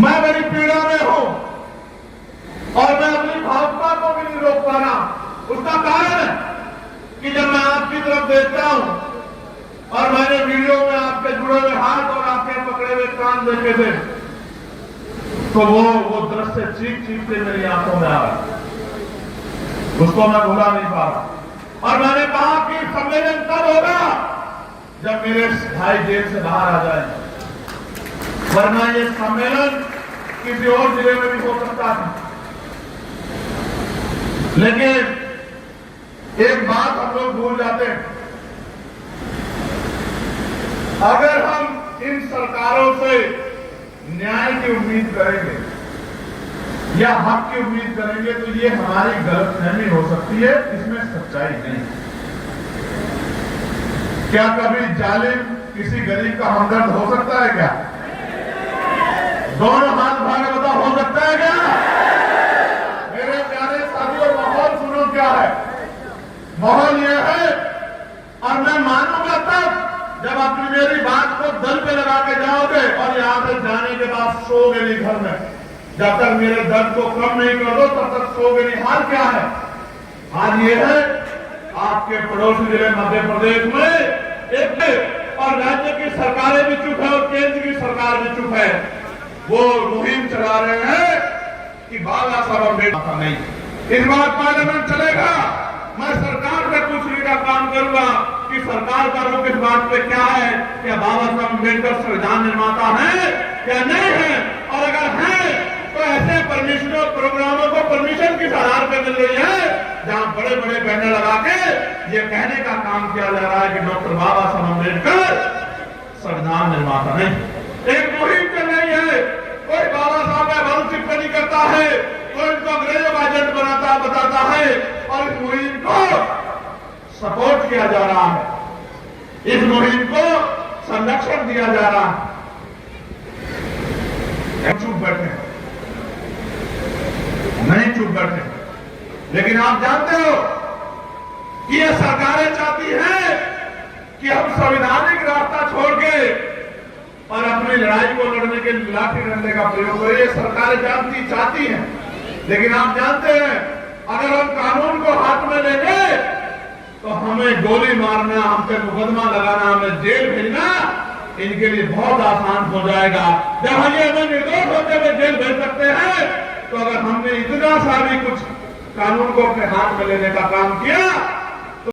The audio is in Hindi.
मैं बड़ी पीड़ा में हूं और मैं अपनी भावना को भी नहीं रोक पा रहा। उसका कारण है कि जब मैं आपकी तरफ देखता हूं और मैंने वीडियो में आपके जुड़े हुए हाथ और आपके पकड़े हुए कान देखे थे, तो वो दृश्य चीख चीख के मेरी आंखों में आ रहा, उसको मैं भुला नहीं पा रहा। और मैंने कहा कि सम्मेलन तब होगा जब मेरे भाई जेल से बाहर आ जाए, वरना ये सम्मेलन किसी और जिले में भी हो सकता था। लेकिन एक बात हम लोग भूल जाते हैं, अगर हम इन सरकारों से न्याय की उम्मीद करेंगे या हक की उम्मीद करेंगे तो ये हमारी गलतफहमी हो सकती है, इसमें सच्चाई नहीं। क्या कभी जालिम किसी गरीब का हमदर्द हो सकता है क्या? दोनों हाथ भागे बता, हो सकता है क्या? मेरे प्यारे साथियों, माहौल सुनो क्या है। माहौल यह है, और मैं मानूंगा तब जब अपनी मेरी बात को दिल पे लगा के जाओगे और यहां से जाने के बाद सोओगे नहीं घर में। जब तक मेरे दर्द को कम नहीं कर दो तब तक सोओगे नहीं। हाल क्या है? हाल ये है, आपके पड़ोसी जिले मध्य प्रदेश में एक और राज्य की सरकारें भी चुप है और केंद्र की सरकार भी चुप है। वो मुहिम चला रहे हैं कि बाबा साहब अम्बेडकर नहीं, इस बार पार्लियामेंट चलेगा। मैं सरकार से पूछने का काम करूंगा कि सरकार का रुख इस बात पे क्या है, क्या बाबा साहब अम्बेडकर संविधान निर्माता है या नहीं है, और अगर है तो ऐसे परमिशन प्रोग्रामों को परमिशन किस आधार पर मिल रही है जहां बड़े बड़े बैनर लगा के ये कहने का काम किया जा रहा है कि डॉक्टर बाबा साहब अम्बेडकर संविधान निर्माता नहीं। एक मुहिम चल रही है, कोई बाबा साहब का बहुत टिप्पणी करता है, कोई इनको अंग्रेजों का एजेंट बताता है और इस मुहिम को सपोर्ट किया जा रहा है, इस मुहिम को संरक्षण दिया जा रहा है। चुप बैठे नहीं, चुप बैठे। लेकिन आप जानते हो कि ये सरकारें चाहती हैं कि हम संवैधानिक रास्ता छोड़ के और अपनी लड़ाई को लड़ने के लाठी डंडे का प्रयोग करें। ये सरकारें चाहती हैं, लेकिन आप जानते हैं अगर हम कानून को हाथ में लेंगे तो हमें गोली मारना, हम पे मुकदमा लगाना, हमें जेल भेजना इनके लिए बहुत आसान हो जाएगा। जब हम ये हमें निर्दोष होते हुए जेल भेज सकते हैं, तो अगर हमने इतना सा भी कुछ कानून को अपने हाथ में लेने का काम किया